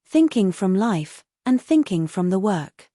thinking from life, and thinking from the work.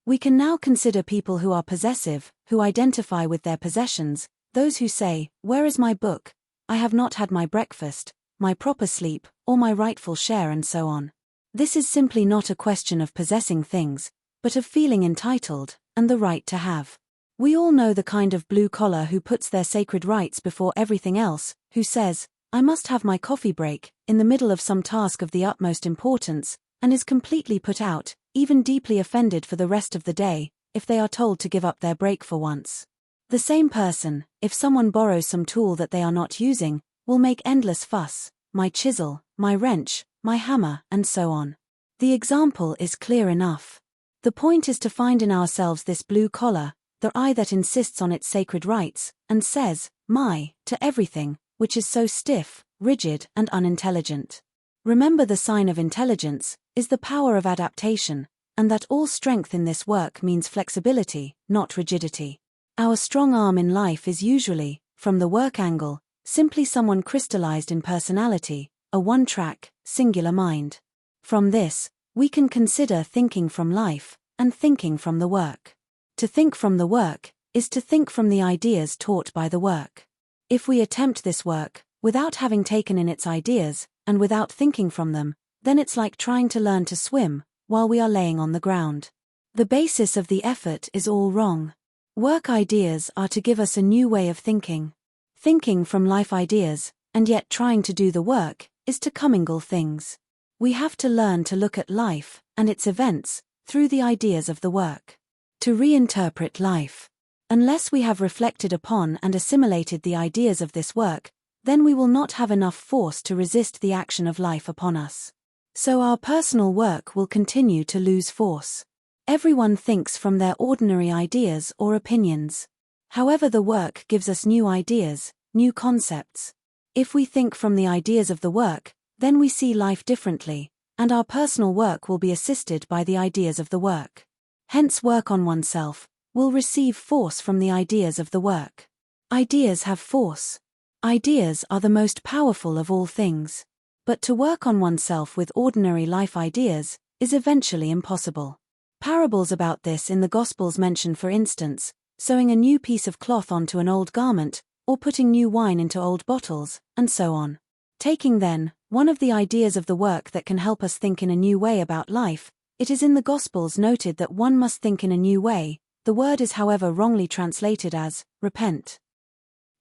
We can now consider people who are possessive, who identify with their possessions, those who say, "Where is my book? I have not had my breakfast, my proper sleep, or my rightful share," and so on. This is simply not a question of possessing things, but of feeling entitled, and the right to have. We all know the kind of blue collar who puts their sacred rights before everything else, who says, "I must have my coffee break," in the middle of some task of the utmost importance, and is completely put out, even deeply offended for the rest of the day, if they are told to give up their break for once. The same person, if someone borrows some tool that they are not using, will make endless fuss, "My chisel, my wrench, my hammer," and so on. The example is clear enough. The point is to find in ourselves this blue collar, the I that insists on its sacred rights, and says, "my," to everything, which is so stiff, rigid, and unintelligent. Remember, the sign of intelligence is the power of adaptation, and that all strength in this work means flexibility, not rigidity. Our strong arm in life is usually, from the work angle, simply someone crystallized in personality, a one-track, singular mind. From this, we can consider thinking from life, and thinking from the work. To think from the work is to think from the ideas taught by the work. If we attempt this work, without having taken in its ideas, and without thinking from them, then it's like trying to learn to swim, while we are laying on the ground. The basis of the effort is all wrong. Work ideas are to give us a new way of thinking. Thinking from life ideas, and yet trying to do the work, is to commingle things. We have to learn to look at life, and its events, through the ideas of the work. To reinterpret life. Unless we have reflected upon and assimilated the ideas of this work, then we will not have enough force to resist the action of life upon us. So our personal work will continue to lose force. Everyone thinks from their ordinary ideas or opinions. However, the work gives us new ideas, new concepts. If we think from the ideas of the work, then we see life differently, and our personal work will be assisted by the ideas of the work. Hence, work on oneself will receive force from the ideas of the work. Ideas have force. Ideas are the most powerful of all things. But to work on oneself with ordinary life ideas is eventually impossible. Parables about this in the Gospels mention, for instance, sewing a new piece of cloth onto an old garment, or putting new wine into old bottles, and so on. Taking then, one of the ideas of the work that can help us think in a new way about life, it is in the Gospels noted that one must think in a new way. The word is however wrongly translated as, repent.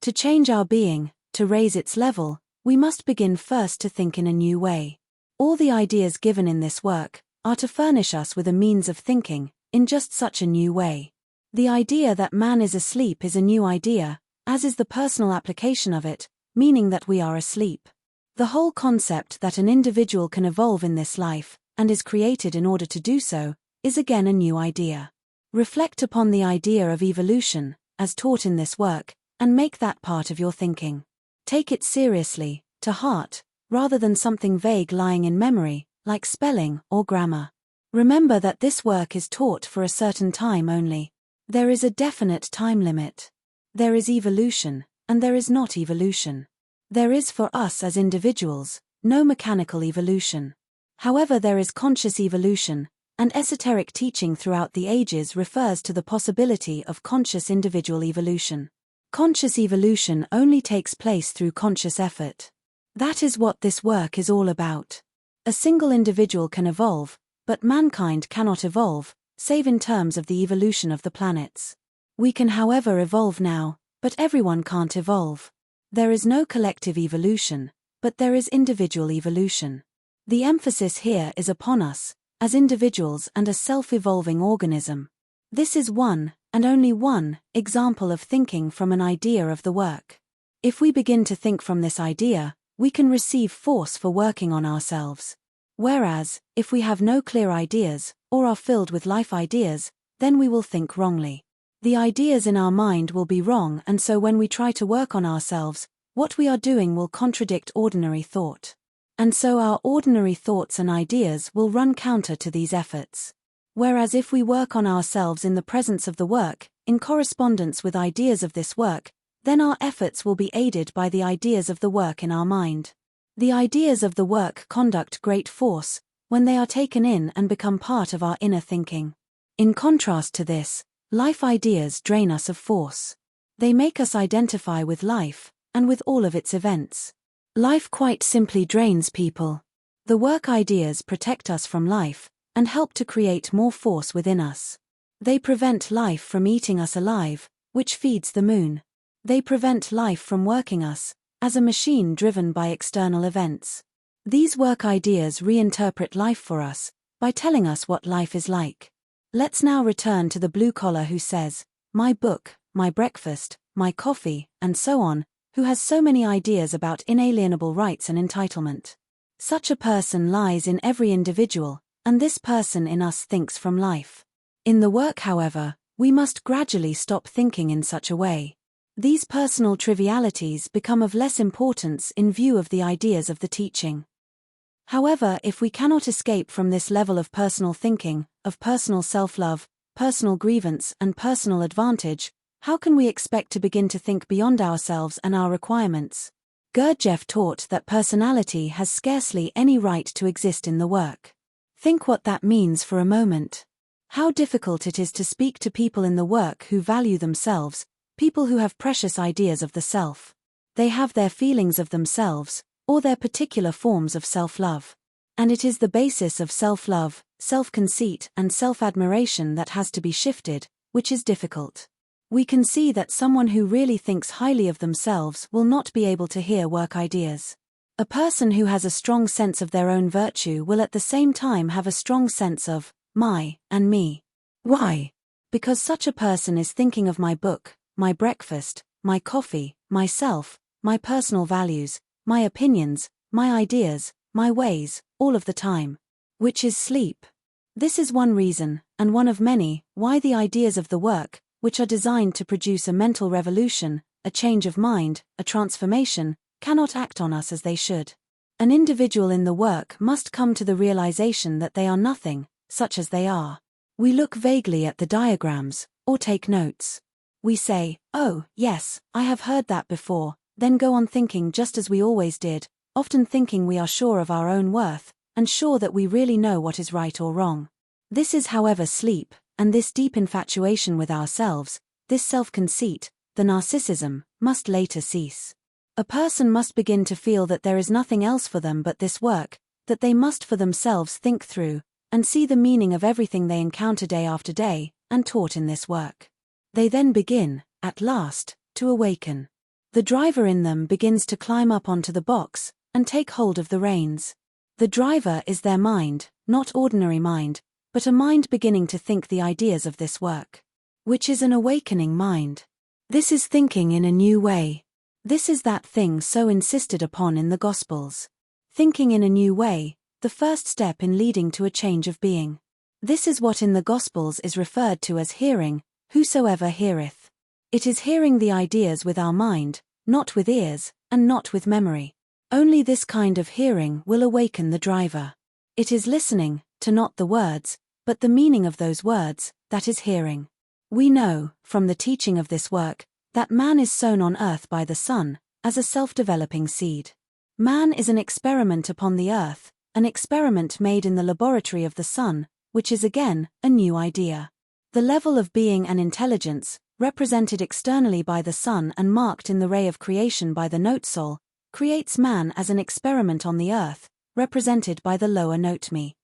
To change our being, to raise its level, we must begin first to think in a new way. All the ideas given in this work are to furnish us with a means of thinking, in just such a new way. The idea that man is asleep is a new idea, as is the personal application of it, meaning that we are asleep. The whole concept that an individual can evolve in this life, and is created in order to do so, is again a new idea. Reflect upon the idea of evolution, as taught in this work, and make that part of your thinking. Take it seriously, to heart, rather than something vague lying in memory, like spelling or grammar. Remember that this work is taught for a certain time only. There is a definite time limit. There is evolution, and there is not evolution. There is, for us as individuals, no mechanical evolution. However, there is conscious evolution, and esoteric teaching throughout the ages refers to the possibility of conscious individual evolution. Conscious evolution only takes place through conscious effort. That is what this work is all about. A single individual can evolve, but mankind cannot evolve, save in terms of the evolution of the planets. We can, however, evolve now, but everyone can't evolve. There is no collective evolution, but there is individual evolution. The emphasis here is upon us, as individuals and a self-evolving organism. This is one, and only one, example of thinking from an idea of the work. If we begin to think from this idea, we can receive force for working on ourselves. Whereas, if we have no clear ideas, or are filled with life ideas, then we will think wrongly. The ideas in our mind will be wrong, and so when we try to work on ourselves, what we are doing will contradict ordinary thought. And so our ordinary thoughts and ideas will run counter to these efforts. Whereas if we work on ourselves in the presence of the work, in correspondence with ideas of this work, then our efforts will be aided by the ideas of the work in our mind. The ideas of the work conduct great force, when they are taken in and become part of our inner thinking. In contrast to this, life ideas drain us of force. They make us identify with life, and with all of its events. Life quite simply drains people. The work ideas protect us from life, and help to create more force within us. They prevent life from eating us alive, which feeds the moon. They prevent life from working us, as a machine driven by external events. These work ideas reinterpret life for us, by telling us what life is like. Let's now return to the blue-collar who says, my book, my breakfast, my coffee, and so on, who has so many ideas about inalienable rights and entitlement. Such a person lies in every individual, and this person in us thinks from life. In the work, however, we must gradually stop thinking in such a way. These personal trivialities become of less importance in view of the ideas of the teaching. However, if we cannot escape from this level of personal thinking, of personal self-love, personal grievance, and personal advantage, how can we expect to begin to think beyond ourselves and our requirements? Gurdjieff taught that personality has scarcely any right to exist in the work. Think what that means for a moment. How difficult it is to speak to people in the work who value themselves, people who have precious ideas of the self. They have their feelings of themselves, or their particular forms of self-love. And it is the basis of self-love, self-conceit, and self-admiration that has to be shifted, which is difficult. We can see that someone who really thinks highly of themselves will not be able to hear work ideas. A person who has a strong sense of their own virtue will at the same time have a strong sense of my and me. Why? Because such a person is thinking of my book, my breakfast, my coffee, myself, my personal values, my opinions, my ideas, my ways, all of the time. Which is sleep. This is one reason, and one of many, why the ideas of the work, which are designed to produce a mental revolution, a change of mind, a transformation, cannot act on us as they should. An individual in the work must come to the realization that they are nothing, such as they are. We look vaguely at the diagrams, or take notes. We say, oh, yes, I have heard that before, then go on thinking just as we always did, often thinking we are sure of our own worth, and sure that we really know what is right or wrong. This is, however, sleep, and this deep infatuation with ourselves, this self-conceit, the narcissism, must later cease. A person must begin to feel that there is nothing else for them but this work, that they must for themselves think through, and see the meaning of everything they encounter day after day, and taught in this work. They then begin, at last, to awaken. The driver in them begins to climb up onto the box, and take hold of the reins. The driver is their mind, not ordinary mind, but a mind beginning to think the ideas of this work. Which is an awakening mind. This is thinking in a new way. This is that thing so insisted upon in the Gospels. Thinking in a new way, the first step in leading to a change of being. This is what in the Gospels is referred to as hearing, whosoever heareth. It is hearing the ideas with our mind, not with ears, and not with memory. Only this kind of hearing will awaken the driver. It is listening, to not the words, but the meaning of those words, that is hearing. We know, from the teaching of this work, that man is sown on earth by the sun, as a self-developing seed. Man is an experiment upon the earth, an experiment made in the laboratory of the sun, which is again, a new idea. The level of being and intelligence, represented externally by the sun and marked in the ray of creation by the note soul, creates man as an experiment on the earth, represented by the lower note me.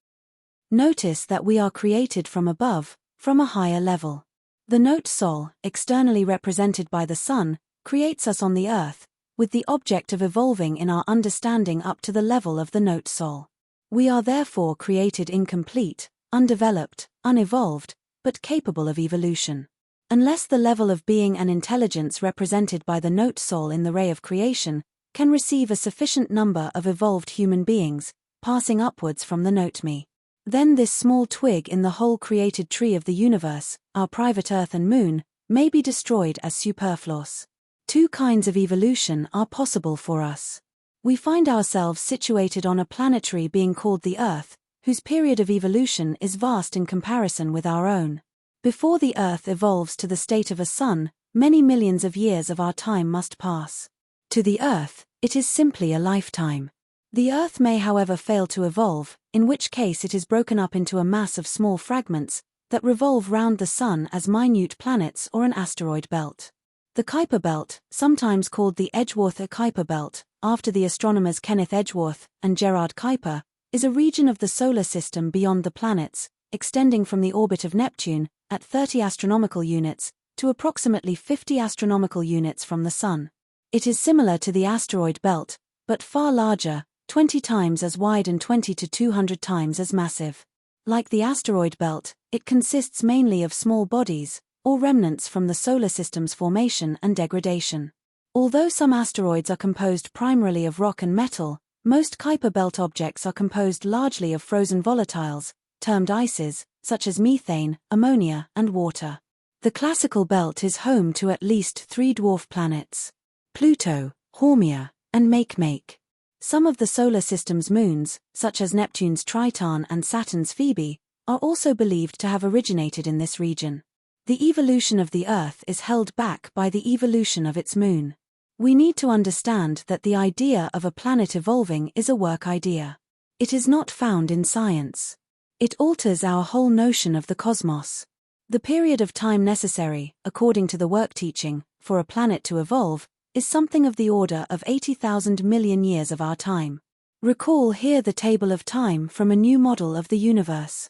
Notice that we are created from above, from a higher level. The note soul, externally represented by the sun, creates us on the earth, with the object of evolving in our understanding up to the level of the note soul. We are therefore created incomplete, undeveloped, unevolved, but capable of evolution. Unless the level of being and intelligence represented by the note soul in the ray of creation can receive a sufficient number of evolved human beings, passing upwards from the note me, then this small twig in the whole created tree of the universe, our private earth and moon, may be destroyed as superfluous. Two kinds of evolution are possible for us. We find ourselves situated on a planetary being called the Earth, whose period of evolution is vast in comparison with our own. Before the Earth evolves to the state of a sun, many millions of years of our time must pass. To the Earth, it is simply a lifetime. The Earth may however fail to evolve, in which case it is broken up into a mass of small fragments that revolve round the Sun as minute planets or an asteroid belt. The Kuiper Belt, sometimes called the Edgeworth-Kuiper Belt, after the astronomers Kenneth Edgeworth and Gerard Kuiper, is a region of the solar system beyond the planets, extending from the orbit of Neptune, at 30 astronomical units, to approximately 50 astronomical units from the Sun. It is similar to the asteroid belt, but far larger, 20 times as wide and 20 to 200 times as massive. Like the asteroid belt, it consists mainly of small bodies, or remnants from the solar system's formation and degradation. Although some asteroids are composed primarily of rock and metal, most Kuiper Belt objects are composed largely of frozen volatiles, termed ices, such as methane, ammonia, and water. The classical belt is home to at least 3 dwarf planets: Pluto, Haumea, and Makemake. Some of the solar system's moons, such as Neptune's Triton and Saturn's Phoebe, are also believed to have originated in this region. The evolution of the Earth is held back by the evolution of its moon. We need to understand that the idea of a planet evolving is a work idea. It is not found in science. It alters our whole notion of the cosmos. The period of time necessary, according to the work teaching, for a planet to evolve, is something of the order of 80,000 million years of our time. Recall here the table of time from a new model of the universe.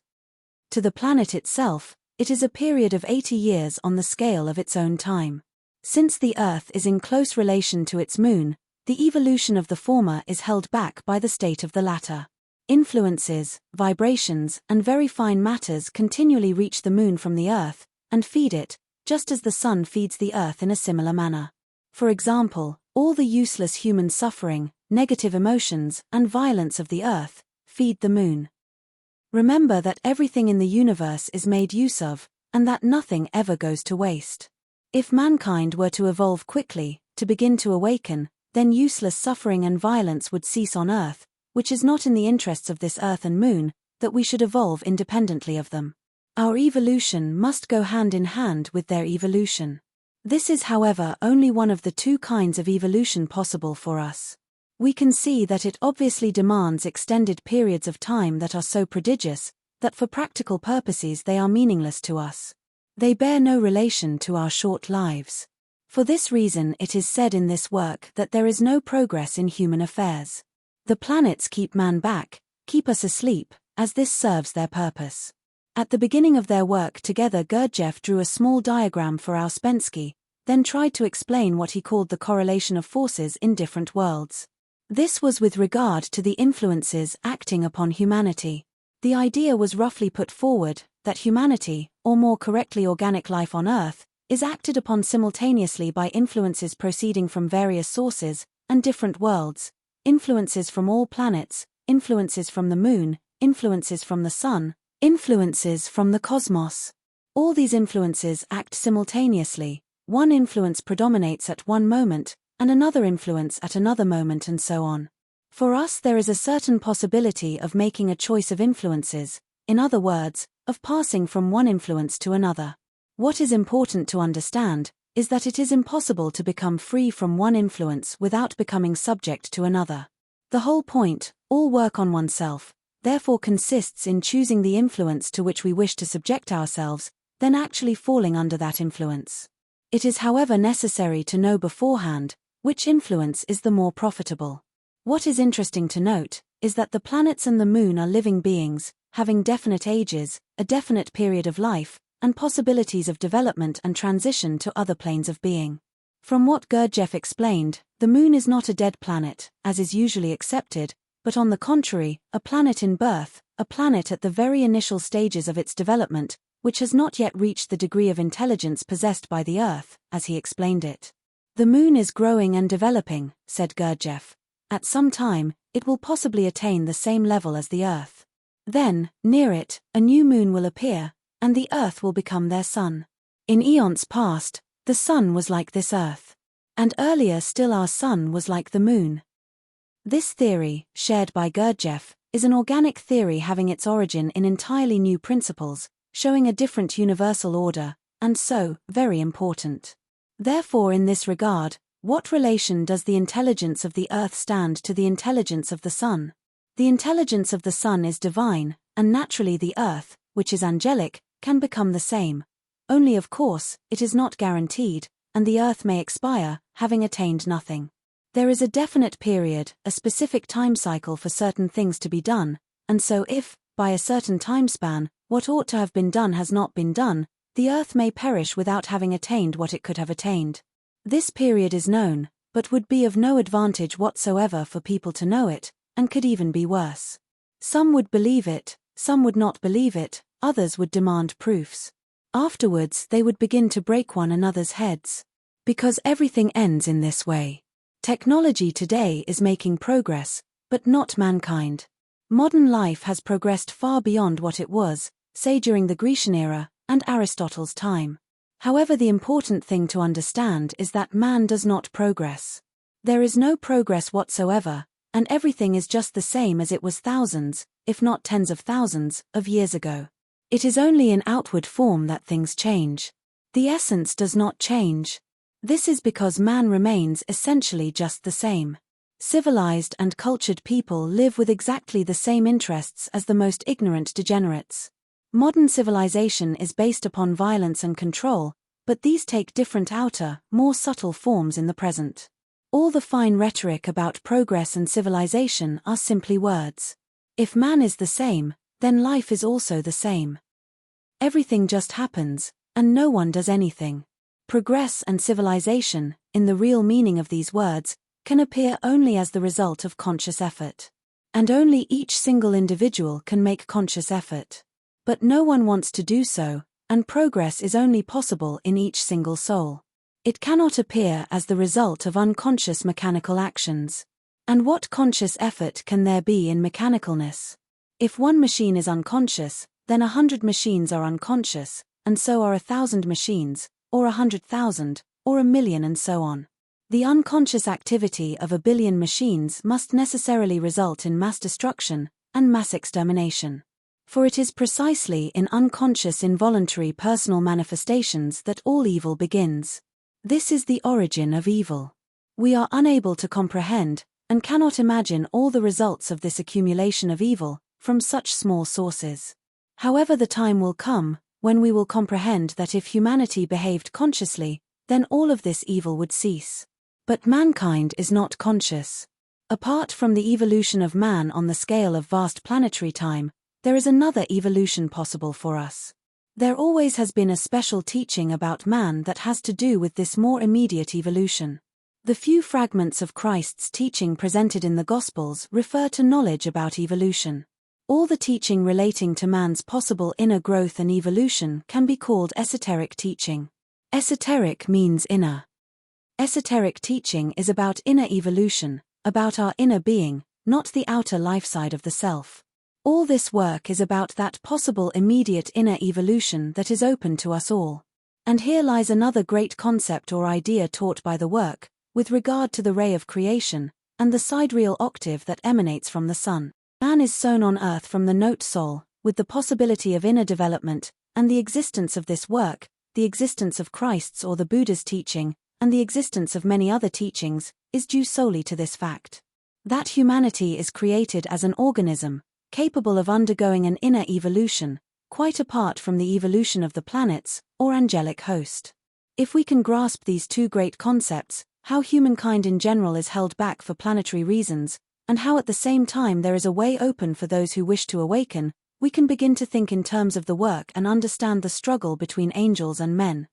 To the planet itself, it is a period of 80 years on the scale of its own time. Since the Earth is in close relation to its moon, the evolution of the former is held back by the state of the latter. Influences, vibrations, and very fine matters continually reach the moon from the Earth, and feed it, just as the Sun feeds the Earth in a similar manner. For example, all the useless human suffering, negative emotions, and violence of the Earth feed the moon. Remember that everything in the universe is made use of, and that nothing ever goes to waste. If mankind were to evolve quickly, to begin to awaken, then useless suffering and violence would cease on Earth, which is not in the interests of this Earth and moon, that we should evolve independently of them. Our evolution must go hand in hand with their evolution. This is, however, only one of the 2 kinds of evolution possible for us. We can see that it obviously demands extended periods of time that are so prodigious, that for practical purposes they are meaningless to us. They bear no relation to our short lives. For this reason it is said in this work that there is no progress in human affairs. The planets keep man back, keep us asleep, as this serves their purpose. At the beginning of their work together Gurdjieff drew a small diagram for Ouspensky, then tried to explain what he called the correlation of forces in different worlds. This was with regard to the influences acting upon humanity. The idea was roughly put forward, that humanity, or more correctly organic life on Earth, is acted upon simultaneously by influences proceeding from various sources, and different worlds, influences from all planets, influences from the moon, influences from the sun, influences from the cosmos. All these influences act simultaneously. One influence predominates at one moment, and another influence at another moment, and so on. For us there is a certain possibility of making a choice of influences, in other words, of passing from one influence to another. What is important to understand is that it is impossible to become free from one influence without becoming subject to another. The whole point, all work on oneself, therefore consists in choosing the influence to which we wish to subject ourselves, then actually falling under that influence. It is, however, necessary to know beforehand which influence is the more profitable. What is interesting to note is that the planets and the moon are living beings, having definite ages, a definite period of life, and possibilities of development and transition to other planes of being. From what Gurdjieff explained, the moon is not a dead planet, as is usually accepted, but on the contrary, a planet in birth, a planet at the very initial stages of its development, which has not yet reached the degree of intelligence possessed by the Earth, as he explained it. The moon is growing and developing, said Gurdjieff. At some time, it will possibly attain the same level as the Earth. Then, near it, a new moon will appear, and the Earth will become their sun. In eons past, the sun was like this Earth. And earlier still our sun was like the moon. This theory, shared by Gurdjieff, is an organic theory having its origin in entirely new principles, showing a different universal order, and so, very important. Therefore in this regard, What relation does the intelligence of the earth stand to the intelligence of the sun? The intelligence of the sun is divine, and naturally the earth, which is angelic, can become the same. Only of course, it is not guaranteed, and the earth may expire, having attained nothing. There is a definite period, a specific time cycle for certain things to be done, and so if, by a certain time span, what ought to have been done has not been done, the earth may perish without having attained what it could have attained. This period is known, but would be of no advantage whatsoever for people to know it, and could even be worse. Some would believe it, some would not believe it, others would demand proofs. Afterwards they would begin to break one another's heads. Because everything ends in this way. Technology today is making progress, but not mankind. Modern life has progressed far beyond what it was, say during the Grecian era, and Aristotle's time. However, the important thing to understand is that man does not progress. There is no progress whatsoever, and everything is just the same as it was thousands, if not tens of thousands, of years ago. It is only in outward form that things change. The essence does not change. This is because man remains essentially just the same. Civilized and cultured people live with exactly the same interests as the most ignorant degenerates. Modern civilization is based upon violence and control, but these take different outer, more subtle forms in the present. All the fine rhetoric about progress and civilization are simply words. If man is the same, then life is also the same. Everything just happens, and no one does anything. Progress and civilization, in the real meaning of these words, can appear only as the result of conscious effort. And only each single individual can make conscious effort. But no one wants to do so, and progress is only possible in each single soul. It cannot appear as the result of unconscious mechanical actions. And what conscious effort can there be in mechanicalness? If one machine is unconscious, then 100 machines are unconscious, and so are 1,000 machines, or 100,000, or 1,000,000 and so on. The unconscious activity of 1,000,000,000 machines must necessarily result in mass destruction and mass extermination. For it is precisely in unconscious involuntary personal manifestations that all evil begins. This is the origin of evil. We are unable to comprehend, and cannot imagine all the results of this accumulation of evil, from such small sources. However, the time will come, when we will comprehend that if humanity behaved consciously, then all of this evil would cease. But mankind is not conscious. Apart from the evolution of man on the scale of vast planetary time, there is another evolution possible for us. There always has been a special teaching about man that has to do with this more immediate evolution. The few fragments of Christ's teaching presented in the Gospels refer to knowledge about evolution. All the teaching relating to man's possible inner growth and evolution can be called esoteric teaching. Esoteric means inner. Esoteric teaching is about inner evolution, about our inner being, not the outer life side of the self. All this work is about that possible immediate inner evolution that is open to us all. And here lies another great concept or idea taught by the work, with regard to the ray of creation, and the sidereal octave that emanates from the sun. Man is sown on earth from the note sol, with the possibility of inner development, and the existence of this work, the existence of Christ's or the Buddha's teaching, and the existence of many other teachings, is due solely to this fact. That humanity is created as an organism, capable of undergoing an inner evolution, quite apart from the evolution of the planets, or angelic host. If we can grasp these two great concepts, how humankind in general is held back for planetary reasons, and how at the same time there is a way open for those who wish to awaken, we can begin to think in terms of the work and understand the struggle between angels and men.